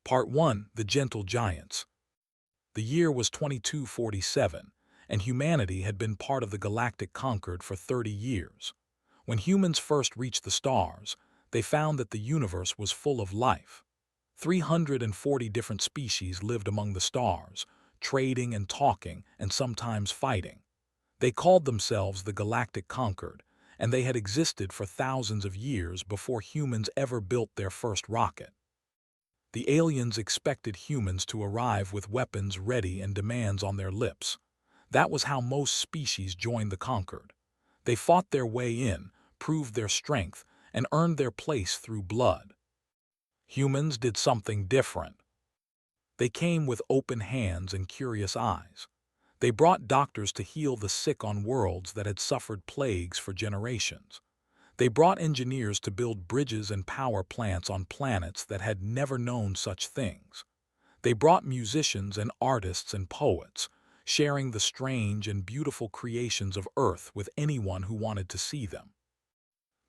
Part 1. The Gentle Giants. The year was 2247, and humanity had been part of the Galactic Concord for 30 years. When humans first reached the stars, they found that the universe was full of life. 340 different species lived among the stars, trading and talking and sometimes fighting. They called themselves the Galactic Concord, and they had existed for thousands of years before humans ever built their first rocket. The aliens expected humans to arrive with weapons ready and demands on their lips. That was how most species joined the Concord. They fought their way in, proved their strength, and earned their place through blood. Humans did something different. They came with open hands and curious eyes. They brought doctors to heal the sick on worlds that had suffered plagues for generations. They brought engineers to build bridges and power plants on planets that had never known such things. They brought musicians and artists and poets, sharing the strange and beautiful creations of Earth with anyone who wanted to see them.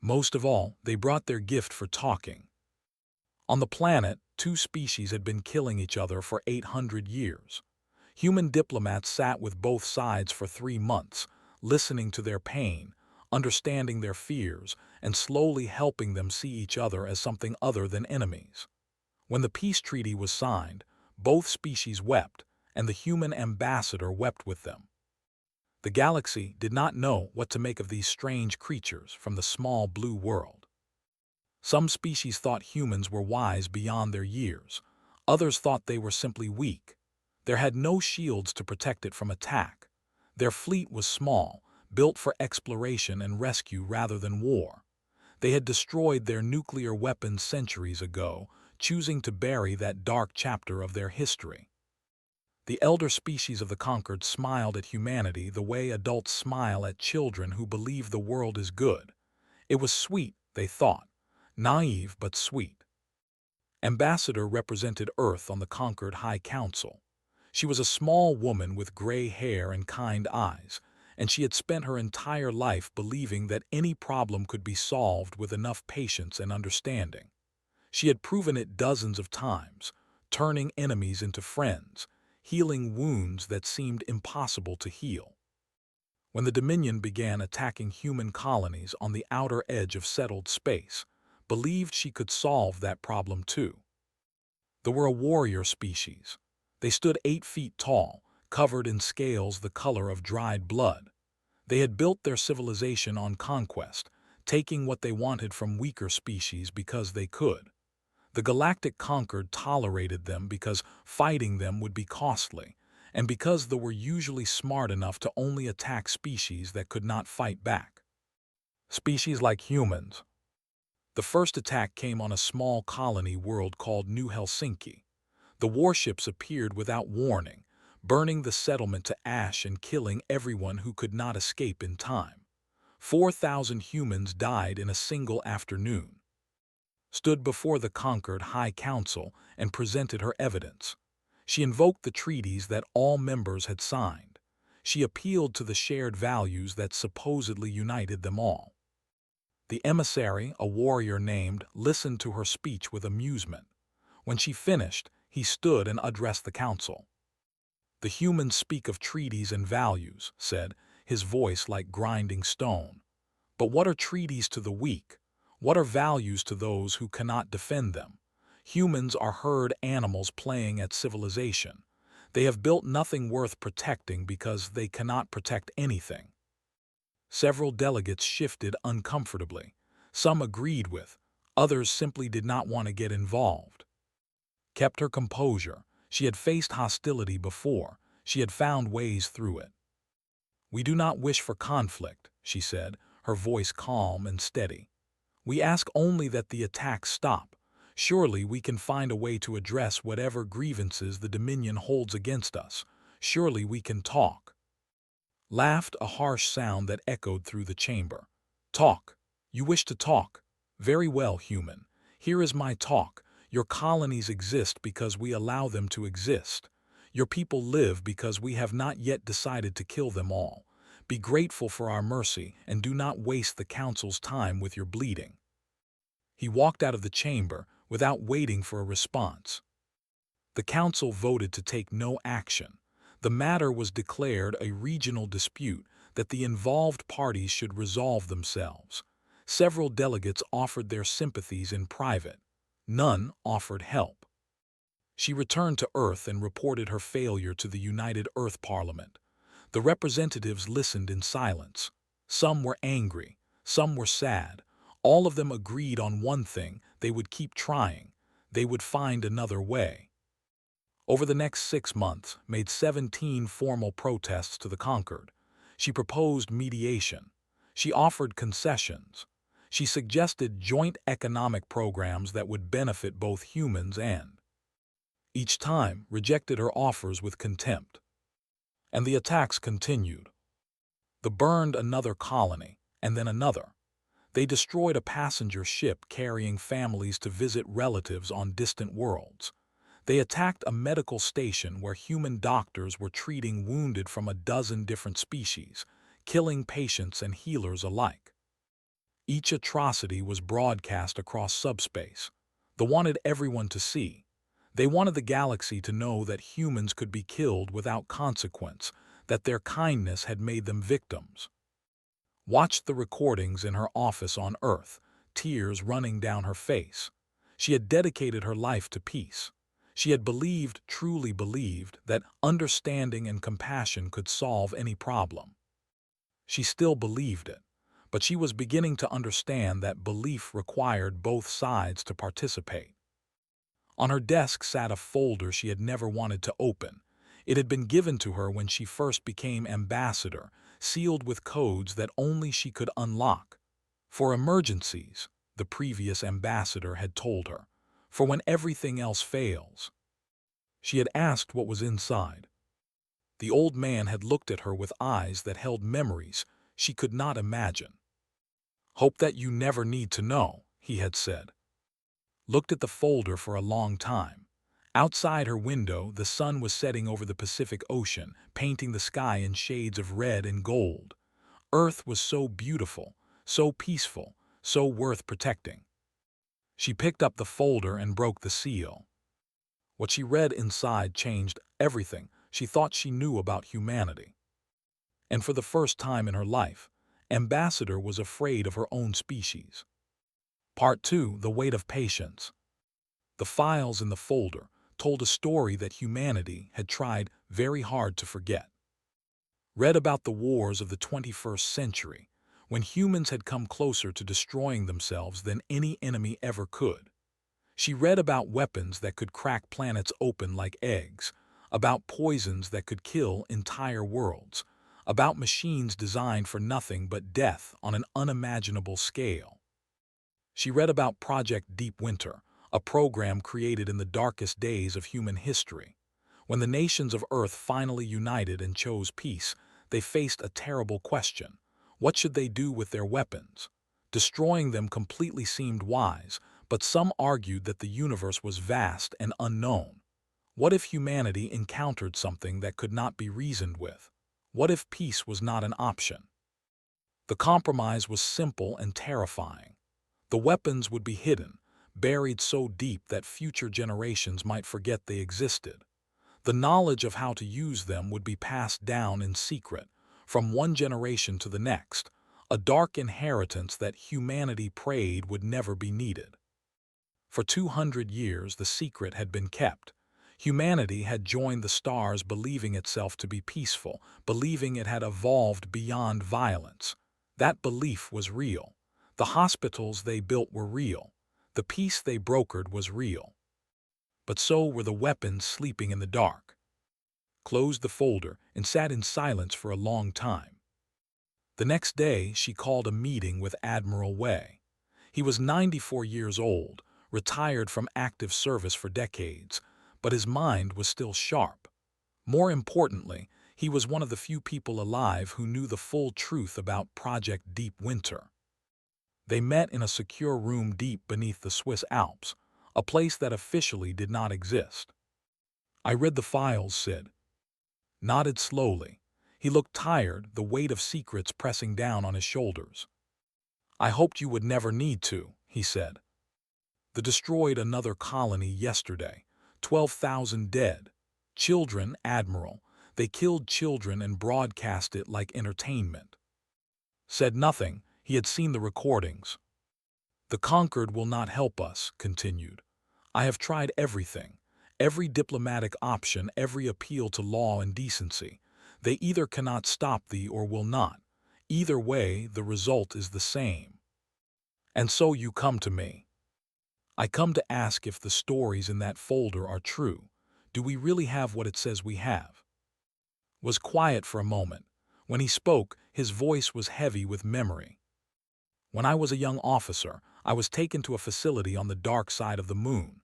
Most of all, they brought their gift for talking. On the planet, two species had been killing each other for 800 years. Human diplomats sat with both sides for 3 months, listening to their pain, understanding their fears, and slowly helping them see each other as something other than enemies. When the peace treaty was signed, both species wept, and the human ambassador wept with them. The galaxy did not know what to make of these strange creatures from the small blue world. Some species thought humans were wise beyond their years. Others thought they were simply weak. There had no shields to protect it from attack. Their fleet was small, built for exploration and rescue rather than war. They had destroyed their nuclear weapons centuries ago, choosing to bury that dark chapter of their history. The elder species of the Concord smiled at humanity the way adults smile at children who believe the world is good. It was sweet, they thought, naive but sweet. Ambassador represented Earth on the Concord High Council. She was a small woman with gray hair and kind eyes, and she had spent her entire life believing that any problem could be solved with enough patience and understanding. She had proven it dozens of times, turning enemies into friends, healing wounds that seemed impossible to heal. When the Dominion began attacking human colonies on the outer edge of settled space, believed she could solve that problem too. They were a warrior species. They stood 8 feet tall, covered in scales the color of dried blood. They had built their civilization on conquest, taking what they wanted from weaker species because they could. The Galactic Concord tolerated them because fighting them would be costly, and because they were usually smart enough to only attack species that could not fight back. Species like humans. The first attack came on a small colony world called New Helsinki. The warships appeared without warning, burning the settlement to ash and killing everyone who could not escape in time. 4,000 humans died in a single afternoon. Stood before the Concord High Council and presented her evidence. She invoked the treaties that all members had signed. She appealed to the shared values that supposedly united them all. The emissary, a warrior named, listened to her speech with amusement. When she finished, he stood and addressed the council. "The humans speak of treaties and values," said, his voice like grinding stone. "But what are treaties to the weak? What are values to those who cannot defend them? Humans are herd animals playing at civilization. They have built nothing worth protecting because they cannot protect anything." Several delegates shifted uncomfortably. Some agreed with, others simply did not want to get involved. Kept her composure. She had faced hostility before. She had found ways through it. "We do not wish for conflict," she said, her voice calm and steady. "We ask only that the attacks stop. Surely we can find a way to address whatever grievances the Dominion holds against us. Surely we can talk." Laughed a harsh sound that echoed through the chamber. "Talk. You wish to talk? Very well, human. Here is my talk. Your colonies exist because we allow them to exist. Your people live because we have not yet decided to kill them all. Be grateful for our mercy and do not waste the council's time with your bleeding." He walked out of the chamber without waiting for a response. The council voted to take no action. The matter was declared a regional dispute that the involved parties should resolve themselves. Several delegates offered their sympathies in private. None offered help. She returned to Earth and reported her failure to the United Earth Parliament. The representatives listened in silence. Some were angry, some were sad. All of them agreed on one thing: they would keep trying. They would find another way. Over the next 6 months, made 17 formal protests to the conquered. She proposed mediation. She offered concessions. She suggested joint economic programs that would benefit both humans and, each time, rejected her offers with contempt. And the attacks continued. They burned another colony, and then another. They destroyed a passenger ship carrying families to visit relatives on distant worlds. They attacked a medical station where human doctors were treating wounded from a dozen different species, killing patients and healers alike. Each atrocity was broadcast across subspace. They wanted everyone to see. They wanted the galaxy to know that humans could be killed without consequence, that their kindness had made them victims. Watched the recordings in her office on Earth, tears running down her face. She had dedicated her life to peace. She had believed, truly believed, that understanding and compassion could solve any problem. She still believed it, but she was beginning to understand that belief required both sides to participate. On her desk sat a folder she had never wanted to open. It had been given to her when she first became ambassador, sealed with codes that only she could unlock. For emergencies, the previous ambassador had told her. For when everything else fails. She had asked what was inside. The old man had looked at her with eyes that held memories she could not imagine. "Hope that you never need to know," he had said. Looked at the folder for a long time. Outside her window, the sun was setting over the Pacific Ocean, painting the sky in shades of red and gold. Earth was so beautiful, so peaceful, so worth protecting. She picked up the folder and broke the seal. What she read inside changed everything she thought she knew about humanity. And for the first time in her life, Ambassador was afraid of her own species. Part 2: The Weight of Patience. The files in the folder told a story that humanity had tried very hard to forget. Read about the wars of the 21st century, when humans had come closer to destroying themselves than any enemy ever could. She read about weapons that could crack planets open like eggs, about poisons that could kill entire worlds, about machines designed for nothing but death on an unimaginable scale. She read about Project Deep Winter, a program created in the darkest days of human history. When the nations of Earth finally united and chose peace, they faced a terrible question. What should they do with their weapons? Destroying them completely seemed wise, but some argued that the universe was vast and unknown. What if humanity encountered something that could not be reasoned with? What if peace was not an option? The compromise was simple and terrifying. The weapons would be hidden, buried so deep that future generations might forget they existed. The knowledge of how to use them would be passed down in secret, from one generation to the next, a dark inheritance that humanity prayed would never be needed. For 200 years the secret had been kept. Humanity had joined the stars believing itself to be peaceful, believing it had evolved beyond violence. That belief was real. The hospitals they built were real. The peace they brokered was real. But so were the weapons sleeping in the dark. Closed the folder and sat in silence for a long time. The next day she called a meeting with Admiral Way. He was 94 years old, retired from active service for decades, but his mind was still sharp. More importantly, he was one of the few people alive who knew the full truth about Project Deep Winter. They met in a secure room deep beneath the Swiss Alps, a place that officially did not exist. "I read the files," Sid nodded slowly. He looked tired, the weight of secrets pressing down on his shoulders. "I hoped you would never need to," he said. "They destroyed another colony yesterday, 12,000 dead. Children, Admiral. They killed children and broadcast it like entertainment. Said nothing. He had seen the recordings. The conquered will not help us, continued. I have tried everything. Every diplomatic option, every appeal to law and decency. They either cannot stop thee or will not. Either way, the result is the same. And so you come to me. I come to ask if the stories in that folder are true. Do we really have what it says we have? Was quiet for a moment. When he spoke, his voice was heavy with memory. When I was a young officer, I was taken to a facility on the dark side of the moon.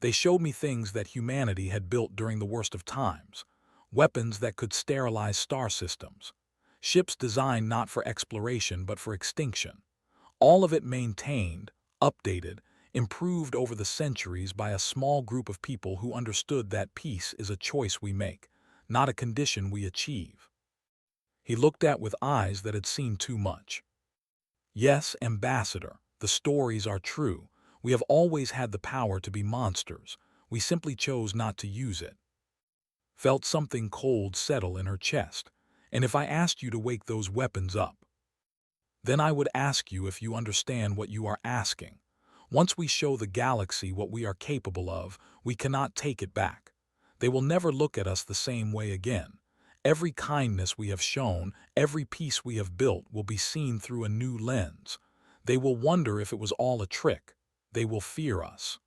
They showed me things that humanity had built during the worst of times. Weapons that could sterilize star systems. Ships designed not for exploration but for extinction. All of it maintained, updated, improved over the centuries by a small group of people who understood that peace is a choice we make, not a condition we achieve. He looked at with eyes that had seen too much. Yes, Ambassador, the stories are true. We have always had the power to be monsters. We simply chose not to use it. Felt something cold settle in her chest. And if I asked you to wake those weapons up, then I would ask you if you understand what you are asking. Once we show the galaxy what we are capable of, we cannot take it back. They will never look at us the same way again. Every kindness we have shown, every peace we have built will be seen through a new lens. They will wonder if it was all a trick. They will fear us.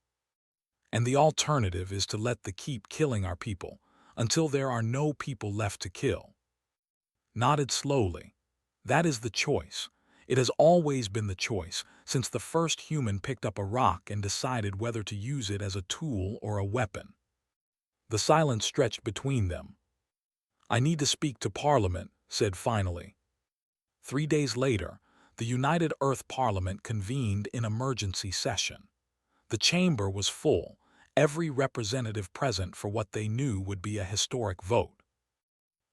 And the alternative is to let them keep killing our people, until there are no people left to kill. Nodded slowly. That is the choice. It has always been the choice, since the first human picked up a rock and decided whether to use it as a tool or a weapon. The silence stretched between them. I need to speak to Parliament, said finally. 3 days later, the United Earth Parliament convened in emergency session. The chamber was full, every representative present for what they knew would be a historic vote.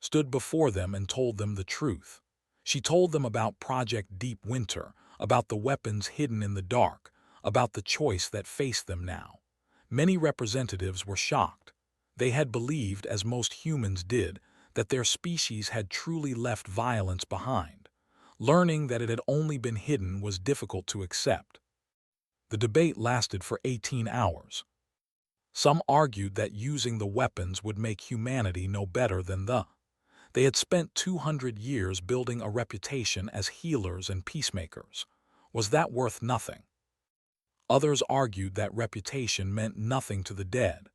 Stood before them and told them the truth. She told them about Project Deep Winter, about the weapons hidden in the dark, about the choice that faced them now. Many representatives were shocked. They had believed, as most humans did, that their species had truly left violence behind. Learning that it had only been hidden was difficult to accept. The debate lasted for 18 hours. Some argued that using the weapons would make humanity no better than they had spent 200 years building a reputation as healers and peacemakers. Was that worth nothing? Others argued that reputation meant nothing to the dead.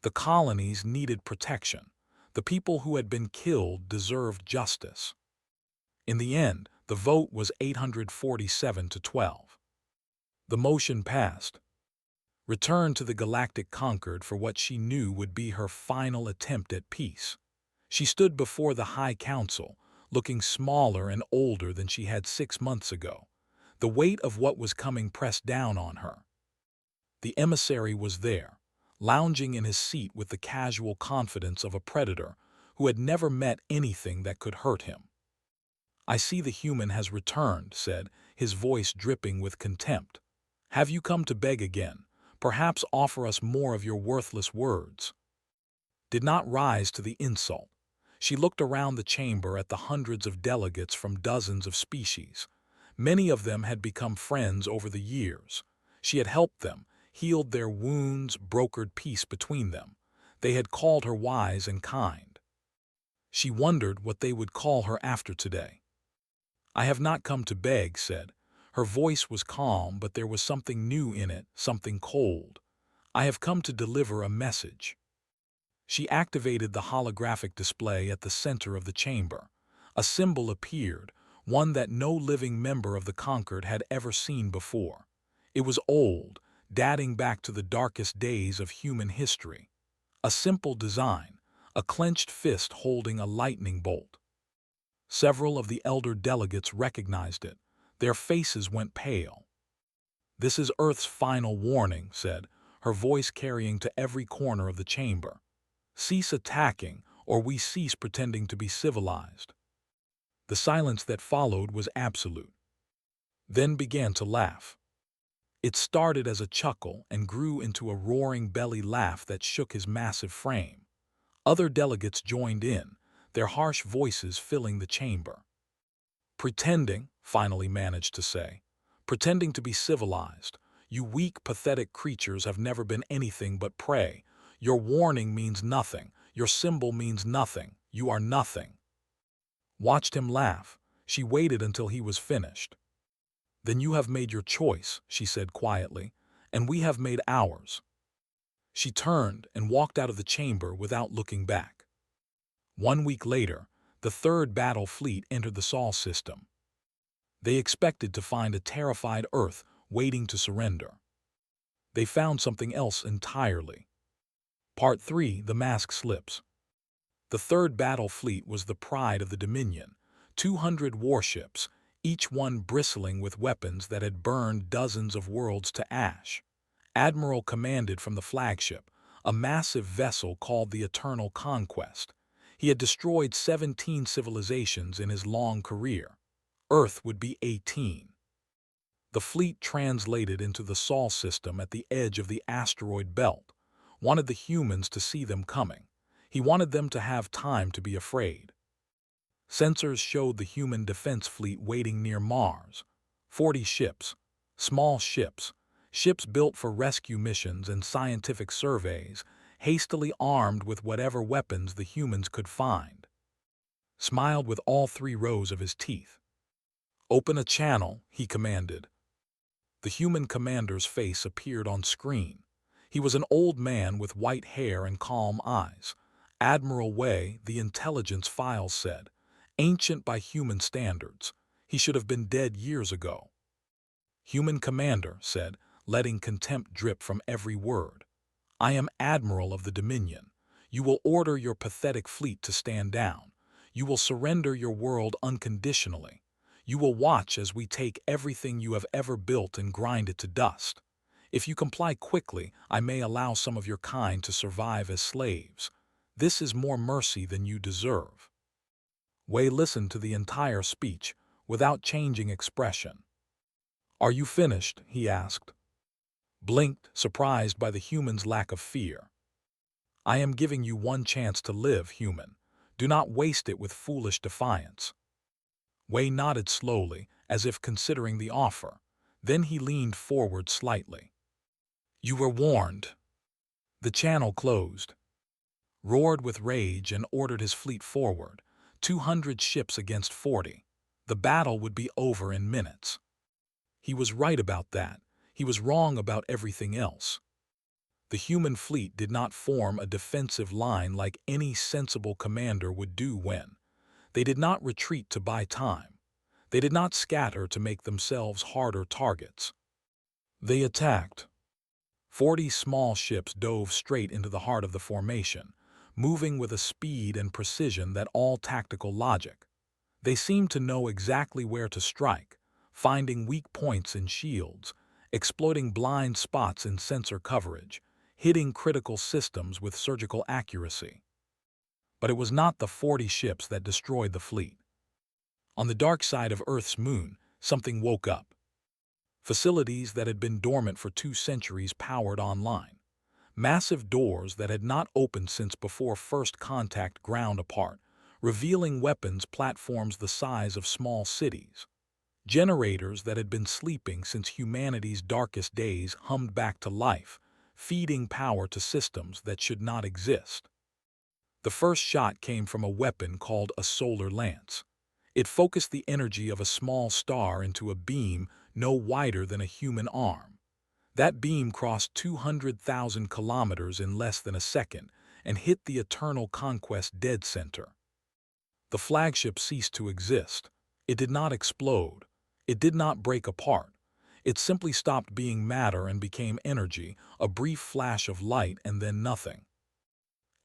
The colonies needed protection. The people who had been killed deserved justice. In the end, the vote was 847 to 12. The motion passed. Return to the Galactic Concord for what she knew would be her final attempt at peace. She stood before the High Council, looking smaller and older than she had 6 months ago. The weight of what was coming pressed down on her. The emissary was there, lounging in his seat with the casual confidence of a predator who had never met anything that could hurt him. I see the human has returned, said, his voice dripping with contempt. Have you come to beg again? Perhaps offer us more of your worthless words. Did not rise to the insult. She looked around the chamber at the hundreds of delegates from dozens of species. Many of them had become friends over the years. She had helped them, healed their wounds, brokered peace between them. They had called her wise and kind. She wondered what they would call her after today. I have not come to beg, said. Her voice was calm, but there was something new in it, something cold. I have come to deliver a message. She activated the holographic display at the center of the chamber. A symbol appeared, one that no living member of the Conquered had ever seen before. It was old, dating back to the darkest days of human history. A simple design, a clenched fist holding a lightning bolt. Several of the elder delegates recognized it. Their faces went pale. This is Earth's final warning, said, her voice carrying to every corner of the chamber. Cease attacking, or we cease pretending to be civilized. The silence that followed was absolute. Then began to laugh. It started as a chuckle and grew into a roaring belly laugh that shook his massive frame. Other delegates joined in, their harsh voices filling the chamber. "Pretending," finally managed to say. "Pretending to be civilized. You weak, pathetic creatures have never been anything but prey. Your warning means nothing. Your symbol means nothing. You are nothing." Watched him laugh. She waited until he was finished. "Then you have made your choice," she said quietly, "and we have made ours." She turned and walked out of the chamber without looking back. 1 week later, the third battle fleet entered the Sol system. They expected to find a terrified Earth waiting to surrender. They found something else entirely. Part 3: The Mask Slips. The third battle fleet was the pride of the Dominion, 200 warships, each one bristling with weapons that had burned dozens of worlds to ash. Admiral commanded from the flagship, a massive vessel called the Eternal Conquest. He had destroyed 17 civilizations in his long career. Earth would be 18. The fleet translated into the Sol system at the edge of the asteroid belt, wanted the humans to see them coming. He wanted them to have time to be afraid. Sensors showed the human defense fleet waiting near Mars. 40 ships, small ships, ships built for rescue missions and scientific surveys, hastily armed with whatever weapons the humans could find. Smiled with all 3 rows of his teeth. "Open a channel," he commanded. The human commander's face appeared on screen. He was an old man with white hair and calm eyes. Admiral Wei, the intelligence files said. Ancient by human standards. He should have been dead years ago. Human commander said, letting contempt drip from every word. "I am Admiral of the Dominion. You will order your pathetic fleet to stand down. You will surrender your world unconditionally. You will watch as we take everything you have ever built and grind it to dust. If you comply quickly, I may allow some of your kind to survive as slaves. This is more mercy than you deserve." Wei listened to the entire speech without changing expression. "Are you finished?" he asked. Blinked, surprised by the human's lack of fear. "I am giving you one chance to live, human. Do not waste it with foolish defiance." Wei nodded slowly, as if considering the offer. Then he leaned forward slightly. "You were warned." The channel closed. Roared with rage and ordered his fleet forward. 200 ships against 40. The battle would be over in minutes. He was right about that. He was wrong about everything else. The human fleet did not form a defensive line like any sensible commander would do when. They did not retreat to buy time. They did not scatter to make themselves harder targets. They attacked. 40 small ships dove straight into the heart of the formation, moving with a speed and precision that all tactical logic. They seemed to know exactly where to strike, finding weak points in shields, exploiting blind spots in sensor coverage, hitting critical systems with surgical accuracy. But it was not the 40 ships that destroyed the fleet. On the dark side of Earth's moon, something woke up. Facilities that had been dormant for 2 centuries powered online. Massive doors that had not opened since before first contact ground apart, revealing weapons platforms the size of small cities. Generators that had been sleeping since humanity's darkest days hummed back to life, feeding power to systems that should not exist. The first shot came from a weapon called a solar lance. It focused the energy of a small star into a beam no wider than a human arm. That beam crossed 200,000 kilometers in less than a second and hit the Eternal Conquest dead center. The flagship ceased to exist. It did not explode. It did not break apart. It simply stopped being matter and became energy, a brief flash of light and then nothing.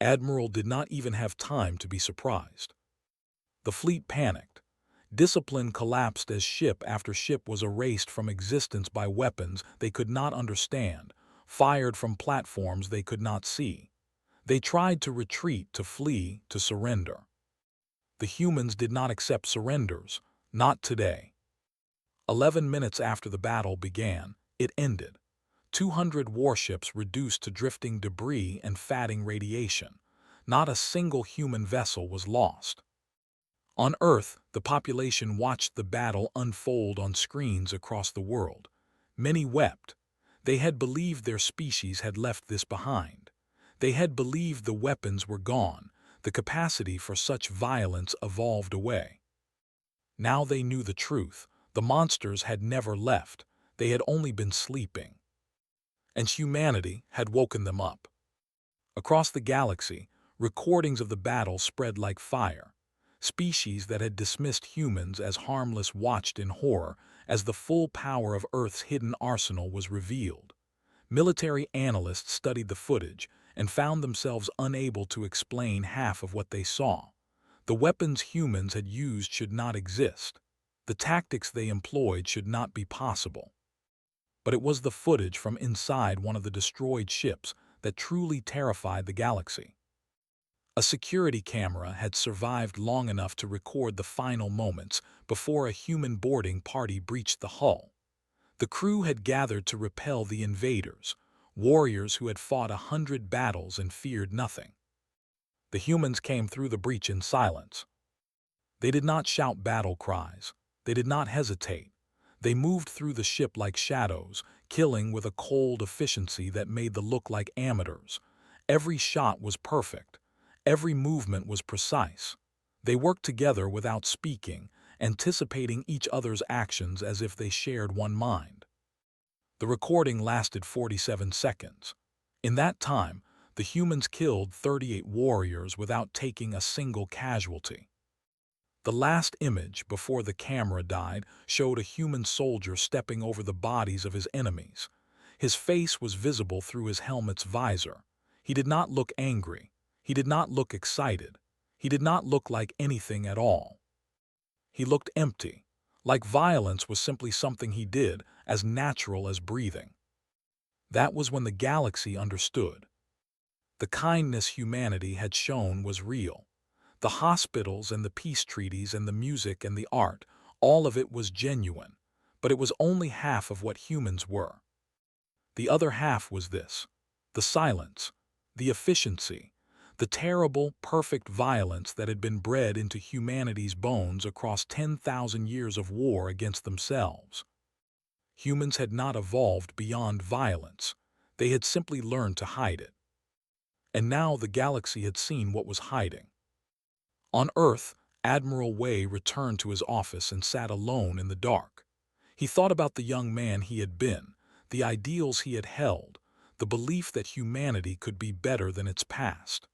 Admiral did not even have time to be surprised. The fleet panicked. Discipline collapsed as ship after ship was erased from existence by weapons they could not understand, fired from platforms they could not see. They tried to retreat, to flee, to surrender. The humans did not accept surrenders, not today. 11 minutes after the battle began, it ended. 200 warships reduced to drifting debris and fatting radiation. Not a single human vessel was lost. On Earth, the population watched the battle unfold on screens across the world. Many wept. They had believed their species had left this behind. They had believed the weapons were gone, the capacity for such violence evolved away. Now they knew the truth. The monsters had never left. They had only been sleeping. And humanity had woken them up. Across the galaxy, recordings of the battle spread like fire. Species that had dismissed humans as harmless watched in horror as the full power of Earth's hidden arsenal was revealed. Military analysts studied the footage and found themselves unable to explain half of what they saw. The weapons humans had used should not exist. The tactics they employed should not be possible. But it was the footage from inside one of the destroyed ships that truly terrified the galaxy. A security camera had survived long enough to record the final moments before a human boarding party breached the hull. The crew had gathered to repel the invaders, warriors who had fought 100 battles and feared nothing. The humans came through the breach in silence. They did not shout battle cries. They did not hesitate. They moved through the ship like shadows, killing with a cold efficiency that made them look like amateurs. Every shot was perfect. Every movement was precise. They worked together without speaking, anticipating each other's actions as if they shared one mind. The recording lasted 47 seconds. In that time, the humans killed 38 warriors without taking a single casualty. The last image, before the camera died, showed a human soldier stepping over the bodies of his enemies. His face was visible through his helmet's visor. He did not look angry. He did not look excited. He did not look like anything at all. He looked empty, like violence was simply something he did, as natural as breathing. That was when the galaxy understood. The kindness humanity had shown was real. The hospitals and the peace treaties and the music and the art, all of it was genuine, but it was only half of what humans were. The other half was this: the silence, the efficiency, the terrible, perfect violence that had been bred into humanity's bones across 10,000 years of war against themselves. Humans had not evolved beyond violence. They had simply learned to hide it. And now the galaxy had seen what was hiding. On Earth, Admiral Way returned to his office and sat alone in the dark. He thought about the young man he had been, the ideals he had held, the belief that humanity could be better than its past.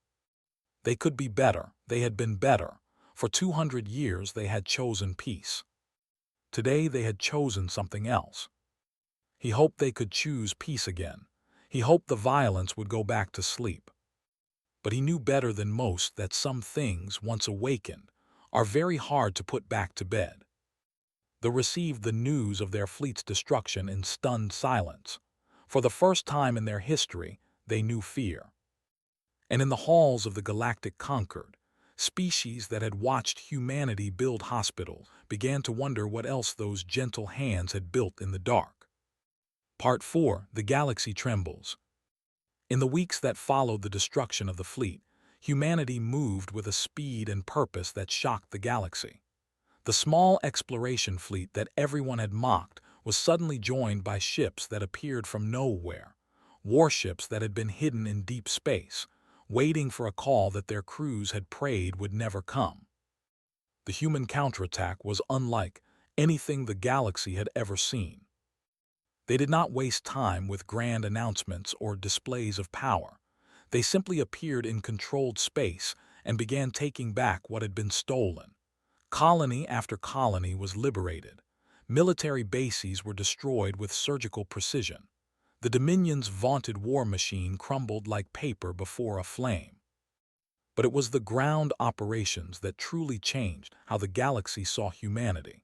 They could be better. They had been better. For 200 years they had chosen peace. Today they had chosen something else. He hoped they could choose peace again. He hoped the violence would go back to sleep. But he knew better than most that some things, once awakened, are very hard to put back to bed. They received the news of their fleet's destruction in stunned silence. For the first time in their history, they knew fear. And in the halls of the Galactic Concord, species that had watched humanity build hospitals began to wonder what else those gentle hands had built in the dark. Part 4. The Galaxy Trembles. In the weeks that followed the destruction of the fleet, humanity moved with a speed and purpose that shocked the galaxy. The small exploration fleet that everyone had mocked was suddenly joined by ships that appeared from nowhere, warships that had been hidden in deep space, waiting for a call that their crews had prayed would never come. The human counterattack was unlike anything the galaxy had ever seen. They did not waste time with grand announcements or displays of power. They simply appeared in controlled space and began taking back what had been stolen. Colony after colony was liberated. Military bases were destroyed with surgical precision. The Dominion's vaunted war machine crumbled like paper before a flame. But it was the ground operations that truly changed how the galaxy saw humanity.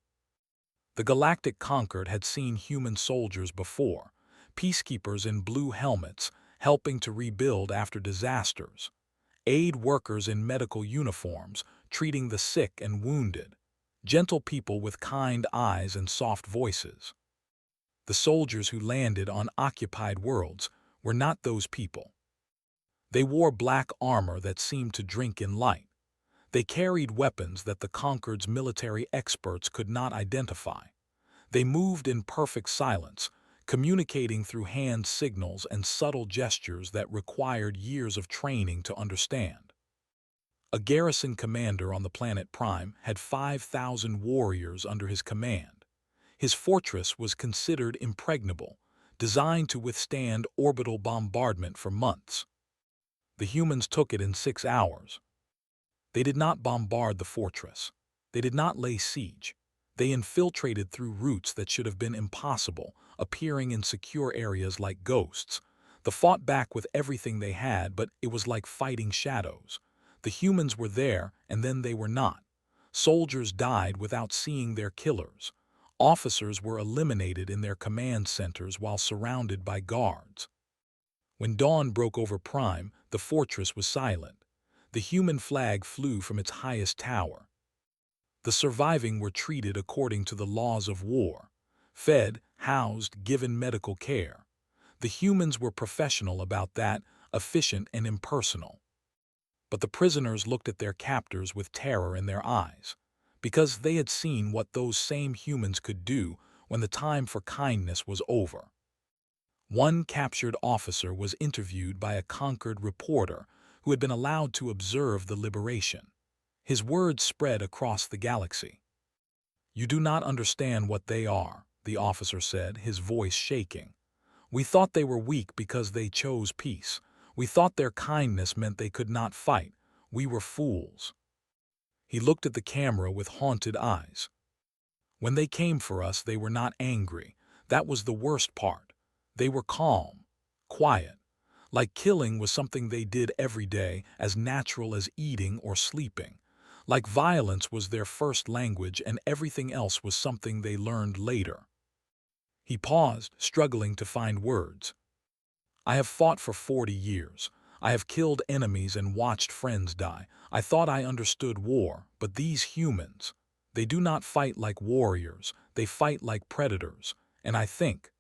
The Galactic Concord had seen human soldiers before, peacekeepers in blue helmets helping to rebuild after disasters, aid workers in medical uniforms treating the sick and wounded, gentle people with kind eyes and soft voices. The soldiers who landed on occupied worlds were not those people. They wore black armor that seemed to drink in light. They carried weapons that the conquered's military experts could not identify. They moved in perfect silence, communicating through hand signals and subtle gestures that required years of training to understand. A garrison commander on the planet Prime had 5,000 warriors under his command. His fortress was considered impregnable, designed to withstand orbital bombardment for months. The humans took it in 6 hours. They did not bombard the fortress. They did not lay siege. They infiltrated through routes that should have been impossible, appearing in secure areas like ghosts. They fought back with everything they had, but it was like fighting shadows. The humans were there, and then they were not. Soldiers died without seeing their killers. Officers were eliminated in their command centers while surrounded by guards. When dawn broke over Prime, the fortress was silent. The human flag flew from its highest tower. The surviving were treated according to the laws of war, fed, housed, given medical care. The humans were professional about that, efficient and impersonal. But the prisoners looked at their captors with terror in their eyes, because they had seen what those same humans could do when the time for kindness was over. One captured officer was interviewed by a conquered reporter who had been allowed to observe the liberation. His words spread across the galaxy. "You do not understand what they are," the officer said, his voice shaking. "We thought they were weak because they chose peace. We thought their kindness meant they could not fight. We were fools." He looked at the camera with haunted eyes. "When they came for us, they were not angry. That was the worst part. They were calm, quiet, like killing was something they did every day, as natural as eating or sleeping. Like violence was their first language and everything else was something they learned later." He paused, struggling to find words. "I have fought for 40 years. I have killed enemies and watched friends die. I thought I understood war, but these humans, they do not fight like warriors. They fight like predators. And I think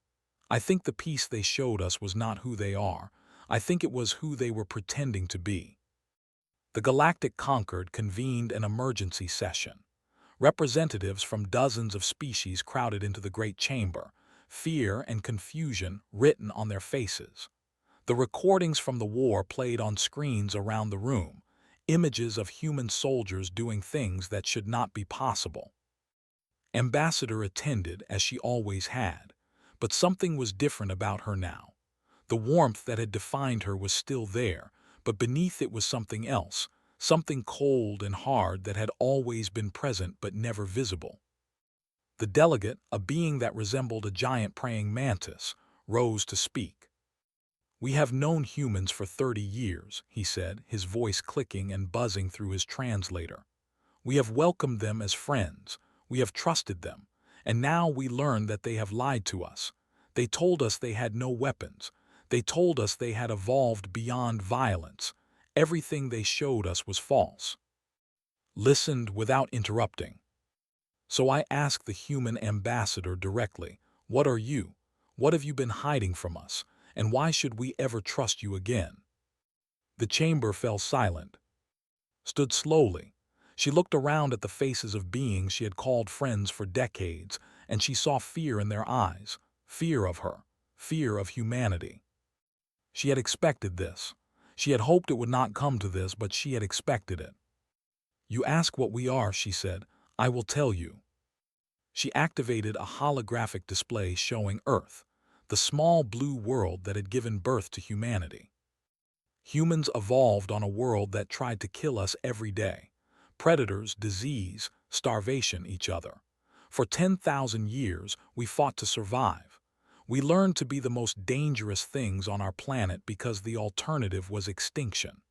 the peace they showed us was not who they are. I think it was who they were pretending to be." The Galactic Concord convened an emergency session. Representatives from dozens of species crowded into the great chamber, fear and confusion written on their faces. The recordings from the war played on screens around the room, images of human soldiers doing things that should not be possible. Ambassador attended, as she always had, but something was different about her now. The warmth that had defined her was still there, but beneath it was something else, something cold and hard that had always been present but never visible. The delegate, a being that resembled a giant praying mantis, rose to speak. "We have known humans for 30 years, he said, his voice clicking and buzzing through his translator. "We have welcomed them as friends. We have trusted them. And now we learn that they have lied to us. They told us they had no weapons. They told us they had evolved beyond violence. Everything they showed us was false." Listened without interrupting. So I asked the human ambassador directly, "What are you? What have you been hiding from us? And why should we ever trust you again?" The chamber fell silent. Stood slowly. She looked around at the faces of beings she had called friends for decades, and she saw fear in their eyes, fear of her, fear of humanity. She had expected this. She had hoped it would not come to this, but she had expected it. "You ask what we are," she said. "I will tell you." She activated a holographic display showing Earth, the small blue world that had given birth to humanity. Humans evolved on a world that tried to kill us every day. Predators, disease, starvation, each other. For 10,000 years, we fought to survive. We learned to be the most dangerous things on our planet because the alternative was extinction.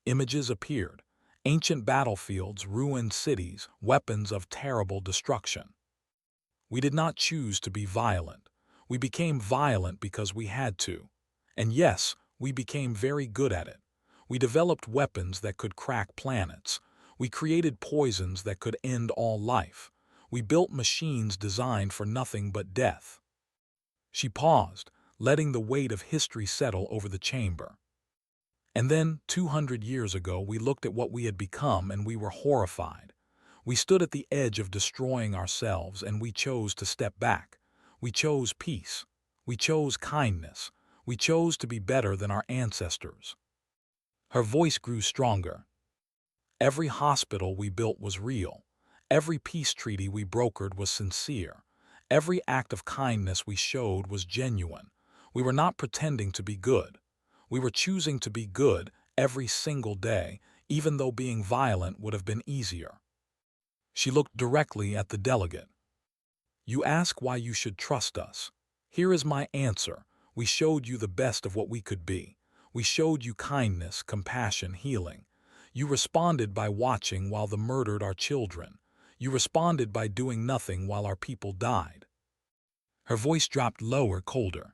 Images appeared. Ancient battlefields, ruined cities, weapons of terrible destruction. We did not choose to be violent. We became violent because we had to. And yes, we became very good at it. We developed weapons that could crack planets. We created poisons that could end all life. We built machines designed for nothing but death. She paused, letting the weight of history settle over the chamber. And then, 200 years ago, we looked at what we had become and we were horrified. We stood at the edge of destroying ourselves and we chose to step back. We chose peace. We chose kindness. We chose to be better than our ancestors. Her voice grew stronger. Every hospital we built was real. Every peace treaty we brokered was sincere. Every act of kindness we showed was genuine. We were not pretending to be good. We were choosing to be good every single day, even though being violent would have been easier. She looked directly at the delegate. You ask why you should trust us. Here is my answer. We showed you the best of what we could be. We showed you kindness, compassion, healing. You responded by watching while they murdered our children. You responded by doing nothing while our people died. Her voice dropped lower, colder.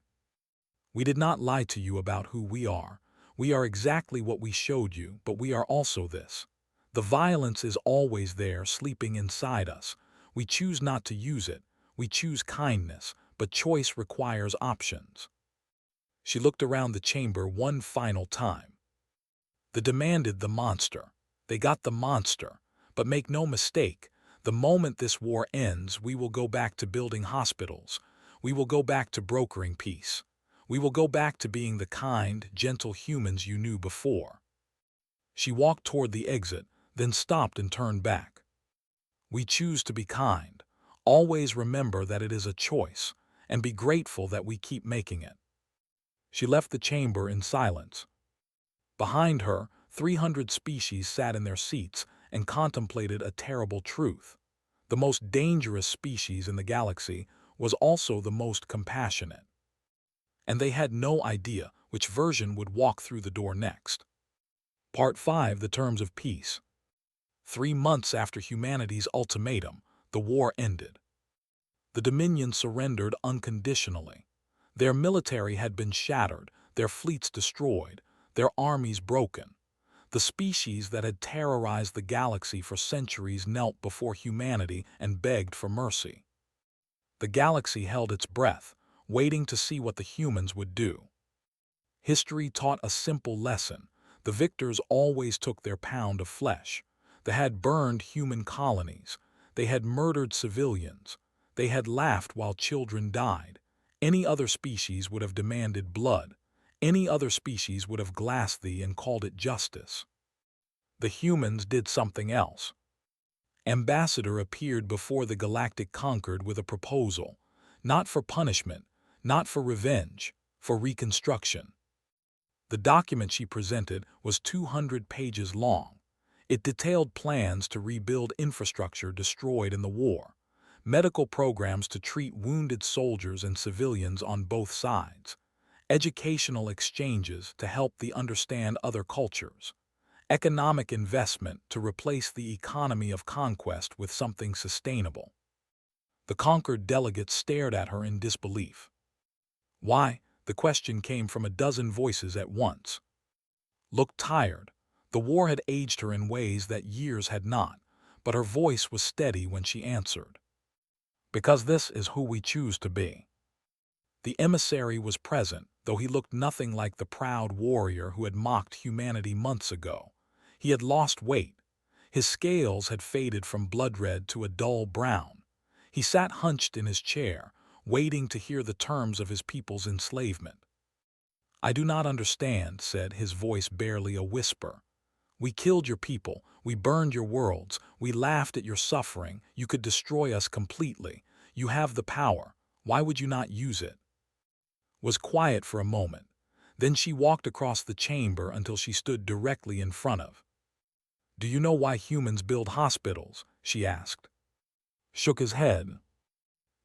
We did not lie to you about who we are. We are exactly what we showed you, but we are also this. The violence is always there, sleeping inside us. We choose not to use it. We choose kindness, but choice requires options. She looked around the chamber one final time. They demanded the monster. They got the monster. But make no mistake, the moment this war ends, we will go back to building hospitals. We will go back to brokering peace. We will go back to being the kind, gentle humans you knew before. She walked toward the exit, then stopped and turned back. We choose to be kind. Always remember that it is a choice, and be grateful that we keep making it. She left the chamber in silence. Behind her, 300 species sat in their seats and contemplated a terrible truth. The most dangerous species in the galaxy was also the most compassionate. And they had no idea which version would walk through the door next. Part 5: The Terms of Peace. 3 months after humanity's ultimatum, the war ended. The Dominion surrendered unconditionally. Their military had been shattered, their fleets destroyed, their armies broken. The species that had terrorized the galaxy for centuries knelt before humanity and begged for mercy. The galaxy held its breath, waiting to see what the humans would do. History taught a simple lesson. The victors always took their pound of flesh. They had burned human colonies. They had murdered civilians. They had laughed while children died. Any other species would have demanded blood. Any other species would have glassed thee and called it justice. The humans did something else. Ambassador appeared before the Galactic Concord with a proposal, not for punishment, not for revenge, for reconstruction. The document she presented was 200 pages long. It detailed plans to rebuild infrastructure destroyed in the war, medical programs to treat wounded soldiers and civilians on both sides, educational exchanges to help thee understand other cultures, economic investment to replace the economy of conquest with something sustainable. The conquered delegates stared at her in disbelief. Why? The question came from a dozen voices at once. Looked tired. The war had aged her in ways that years had not, but her voice was steady when she answered. Because this is who we choose to be. The emissary was present, though he looked nothing like the proud warrior who had mocked humanity months ago. He had lost weight. His scales had faded from blood red to a dull brown. He sat hunched in his chair, waiting to hear the terms of his people's enslavement. I do not understand, said, his voice barely a whisper. We killed your people, we burned your worlds, we laughed at your suffering, you could destroy us completely. You have the power, why would you not use it? Was quiet for a moment. Then she walked across the chamber until she stood directly in front of. Do you know why humans build hospitals? She asked. Shook his head.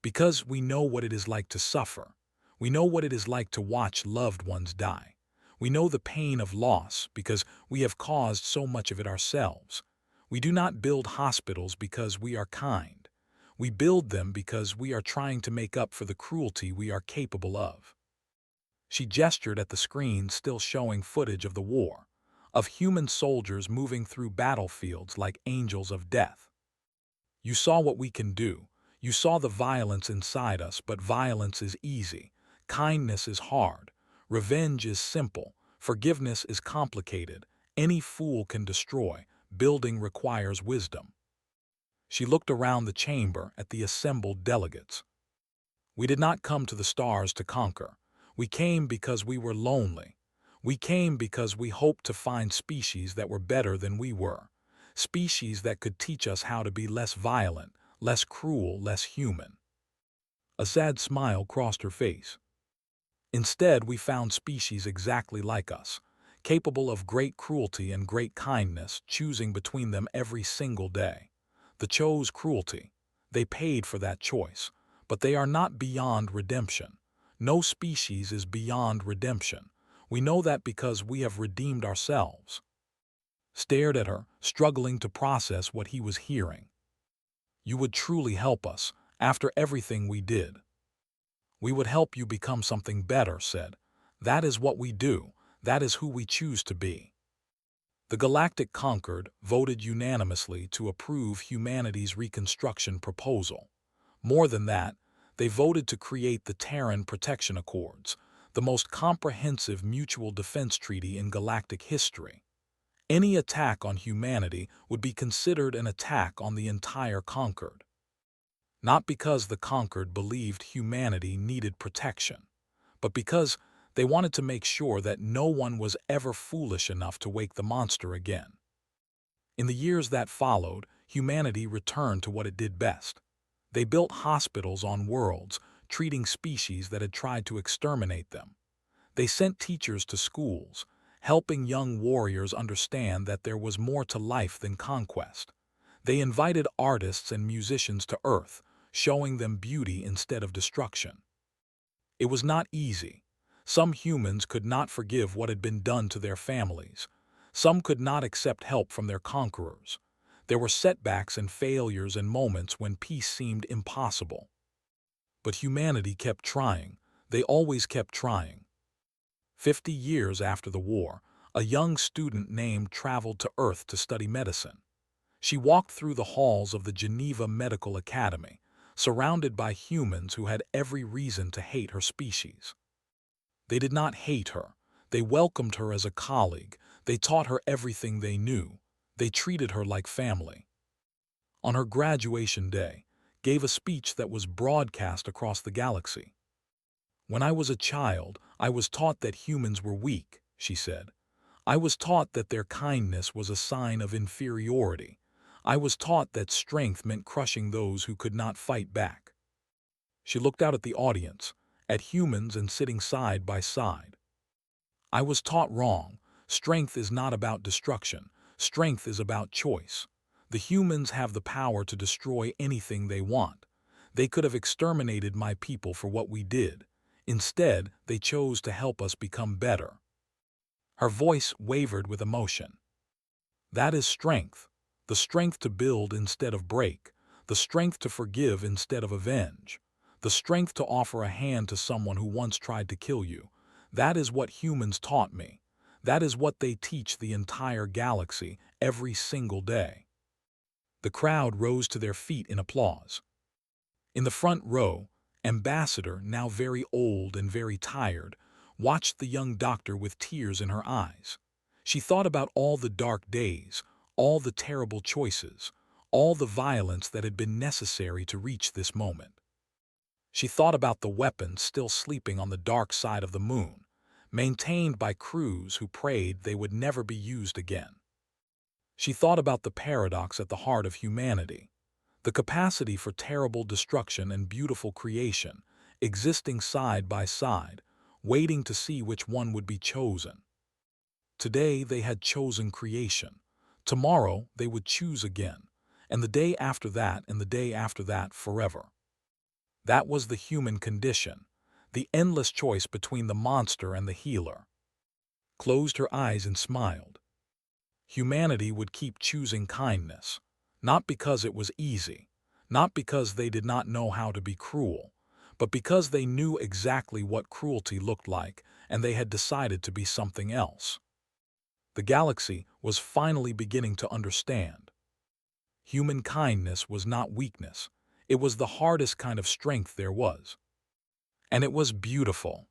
Because we know what it is like to suffer. We know what it is like to watch loved ones die. We know the pain of loss because we have caused so much of it ourselves. We do not build hospitals because we are kind. We build them because we are trying to make up for the cruelty we are capable of. She gestured at the screen still showing footage of the war, of human soldiers moving through battlefields like angels of death. You saw what we can do. You saw the violence inside us, but violence is easy. Kindness is hard. Revenge is simple. Forgiveness is complicated. Any fool can destroy. Building requires wisdom. She looked around the chamber at the assembled delegates. We did not come to the stars to conquer. We came because we were lonely. We came because we hoped to find species that were better than we were. Species that could teach us how to be less violent, less cruel, less human. A sad smile crossed her face. Instead, we found species exactly like us, capable of great cruelty and great kindness, choosing between them every single day. They chose cruelty. They paid for that choice. But they are not beyond redemption. No species is beyond redemption. We know that because we have redeemed ourselves. Stared at her, struggling to process what he was hearing. You would truly help us, after everything we did. We would help you become something better, said. That is what we do. That is who we choose to be. The Galactic Concord voted unanimously to approve humanity's reconstruction proposal. More than that, they voted to create the Terran Protection Accords, the most comprehensive mutual defense treaty in galactic history. Any attack on humanity would be considered an attack on the entire Concord. Not because the Concord believed humanity needed protection, but because they wanted to make sure that no one was ever foolish enough to wake the monster again. In the years that followed, humanity returned to what it did best. They built hospitals on worlds, treating species that had tried to exterminate them. They sent teachers to schools, helping young warriors understand that there was more to life than conquest. They invited artists and musicians to Earth, showing them beauty instead of destruction. It was not easy. Some humans could not forgive what had been done to their families. Some could not accept help from their conquerors. There were setbacks and failures and moments when peace seemed impossible. But humanity kept trying. They always kept trying. 50 years after the war, a young student named traveled to Earth to study medicine. She walked through the halls of the Geneva Medical Academy, surrounded by humans who had every reason to hate her species. They did not hate her. They welcomed her as a colleague. They taught her everything they knew. They treated her like family. On her graduation day, gave a speech that was broadcast across the galaxy. When I was a child, I was taught that humans were weak, she said. I was taught that their kindness was a sign of inferiority. I was taught that strength meant crushing those who could not fight back. She looked out at the audience, at humans and sitting side by side. I was taught wrong. Strength is not about destruction. Strength is about choice. The humans have the power to destroy anything they want. They could have exterminated my people for what we did. Instead, they chose to help us become better. Her voice wavered with emotion. That is strength. The strength to build instead of break. The strength to forgive instead of avenge. The strength to offer a hand to someone who once tried to kill you. That is what humans taught me. That is what they teach the entire galaxy every single day. The crowd rose to their feet in applause. In the front row, Ambassador, now very old and very tired, watched the young doctor with tears in her eyes. She thought about all the dark days, all the terrible choices, all the violence that had been necessary to reach this moment. She thought about the weapons still sleeping on the dark side of the moon, maintained by crews who prayed they would never be used again. She thought about the paradox at the heart of humanity, the capacity for terrible destruction and beautiful creation, existing side by side, waiting to see which one would be chosen. Today they had chosen creation. Tomorrow they would choose again, and the day after that and the day after that forever. That was the human condition, the endless choice between the monster and the healer. Closed her eyes and smiled. Humanity would keep choosing kindness, not because it was easy, not because they did not know how to be cruel, but because they knew exactly what cruelty looked like and they had decided to be something else. The galaxy was finally beginning to understand. Human kindness was not weakness. It was the hardest kind of strength there was. And it was beautiful.